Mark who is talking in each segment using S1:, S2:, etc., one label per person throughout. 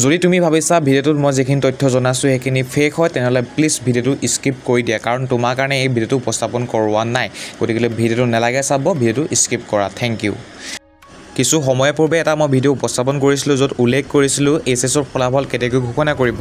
S1: যদি তুমি ভাবিছা ভিডিওটোত মই যিখিনি তথ্য জনাইছোঁ সেইখিনি ফেক হয় তেনেহ'লে প্লিজ ভিডিওটো স্কিপ কৰি দিয়া কাৰণ তোমাৰ কাৰণে এই ভিডিওটো উপস্থাপন কৰোৱা নাই গতিকে ভিডিওটো নালাগে চাব ভিডিওটো স্কিপ কৰা থ্যাংক ইউ কিছু সময় পূৰ্বে এটা মই ভিডিও উপস্থাপন কৰিছিলোঁ য'ত উল্লেখ কৰিছিলোঁ এছএছৰ ফলাফল কেতিয়াকৈ ঘোষণা কৰিব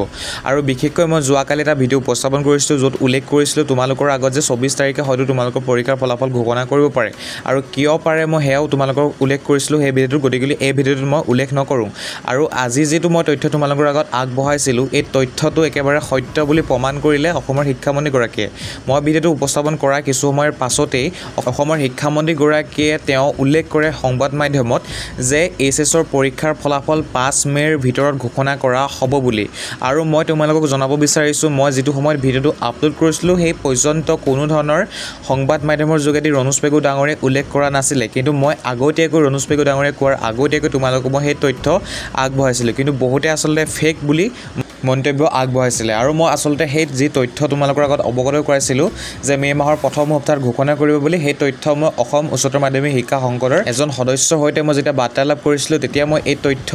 S1: আৰু বিশেষকৈ মই যোৱাকালি এটা ভিডিও উপস্থাপন কৰিছিলোঁ য'ত উল্লেখ কৰিছিলোঁ তোমালোকৰ আগত যে 24 তাৰিখে হয়তো তোমালোকৰ পৰীক্ষাৰ ফলাফল ঘোষণা কৰিব পাৰে আৰু কিয় পাৰে মই হেয়াও তোমালোকৰ উল্লেখ কৰিছিলোঁ সেই ভিডিওটো গতিকে এই ভিডিওটোত মই উল্লেখ নকৰোঁ আৰু আজি যেটো মই তথ্য তোমালোকৰ আগত আগবঢ়াইছিলোঁ এই তথ্যটো একেবাৰে সত্য বুলি প্ৰমাণ কৰিলে অসমৰ শিক্ষামন্ত্ৰীগৰাকীয়ে মই ভিডিওটো উপস্থাপন কৰা কিছু সময়ৰ পাছতেই অসমৰ শিক্ষামন্ত্ৰীগৰাকীয়ে তেওঁ উল্লেখ কৰে সংবাদ মাধ্যমত যে এছএছৰ পৰীক্ষাৰ ফলাফল 5 মেৰ ভিতৰত ঘোষণা কৰা হ'ব বুলি আৰু মই তোমালোকক জনাব বিচাৰিছোঁ মই যেটো সময়ত ভিডিওটো আপলোড কৰিছিলোঁ সেই পৰ্যন্ত কোনো ধৰণৰ সংবাদ মাধ্যমৰ যোগেদি ৰণোজ পেগু ডাঙৰে উল্লেখ কৰা নাছিলে কিন্তু মই আগতীয়াকৈ ৰণোজ পেগু ডাঙৰে কোৱাৰ আগতীয়াকৈ তোমালোকক মই সেই তথ্য আগবঢ়াইছিলোঁ কিন্তু বহুতে আসলে ফেক বুলি মন্তব্য আগবঢ়াইছিলে আৰু মই আসলতে সেই যি তথ্য তোমালোকৰ আগত অৱগত কৰাইছিলোঁ যে মে মাহৰ প্ৰথম সপ্তাহত ঘোষণা কৰিব বুলি সেই তথ্য মই অসম উচ্চতৰ মাধ্যমিক শিক্ষা সংসদৰ এজন সদস্যৰ হৈতে মই যেতিয়া বাৰ্তালাপ কৰিছিলোঁ তেতিয়া মই এই তথ্য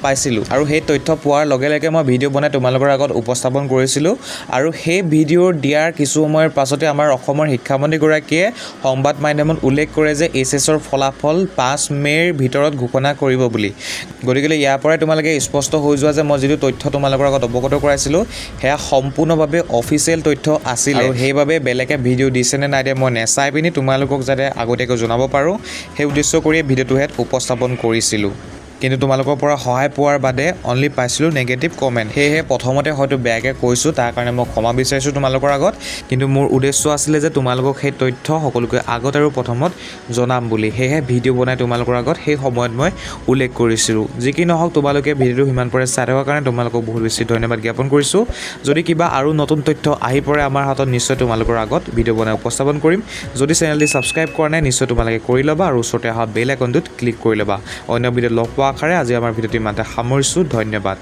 S1: পাইছিলোঁ আৰু সেই তথ্য পোৱাৰ লগে লগে মই ভিডিও বনাই তোমালোকৰ আগত উপস্থাপন কৰিছিলোঁ আৰু সেই ভিডিও দিয়াৰ কিছু সময়ৰ পাছতে আমাৰ অসমৰ শিক্ষামন্ত্ৰীগৰাকীয়ে সংবাদ মাধ্যমত উল্লেখ কৰে যে এছএছৰ ফলাফল 5 মেৰ ভিতৰত ঘোষণা কৰিব বুলি গতিকে ইয়াৰ পৰাই তোমালোকে স্পষ্ট হৈ যোৱা যে মই যেটো তথ্য তোমালোকৰ আগত অৱগত কৰাইছিলোঁ হেয়া সম্পূৰ্ণভাৱে অফিচিয়েল তথ্য আছিল আৰু সেইভাবে বেলেগে ভিডিও দিছে নে নাই দিয়া মই নেচাই পিনি তোমালোকক যাতে আগতীয়াকৈ জনাব পাৰোঁ সেই উদ্দেশ্য কৰি ভিডিওটো হেত উপস্থাপন কৰিছিলোঁ কিন্তু তোমালোকৰ পৰা সহায় পোৱাৰ বাদে অনলি পাইছিলোঁ নেগেটিভ কমেন্ট হেহে প্ৰথমতে হয়তো বেয়াকৈ কৈছোঁ তাৰ কাৰণে মই ক্ষমা বিচাৰিছোঁ তোমালোকৰ আগত কিন্তু মোৰ উদ্দেশ্য আছিল যে তোমালোকক সেই তথ্য সকলোকে আগত আৰু প্ৰথমত জনাম বুলি হেহে ভিডিও বনাই তোমালোকৰ আগত সেই সময়ত মই উল্লেখ কৰিছিলোঁ যি কি নহওক তোমালোকে ভিডিওটো হিমান পৰে চাই থকাৰ কাৰণে তোমালোকক বহুত বেছি ধন্যবাদ জ্ঞাপন কৰিছোঁ যদি কিবা আৰু নতুন তথ্য আহি পৰে আমাৰ হাতত নিশ্চয় তোমালোকৰ আগত ভিডিও বনাই উপস্থাপন কৰিম যদি চেনেলটি সাবস্ক্ৰাইব কৰা নাই নিশ্চয় তোমালোকে কৰি ল'বা আৰু ওচৰতে অহা বেল আইকনটোত ক্লিক কৰি ল'বা অন্য ভিডিঅ' লগ পোৱা আশাৰে আজি আমাৰ ভিডিওটি ইমানতে সামৰিছোঁ ধন্যবাদ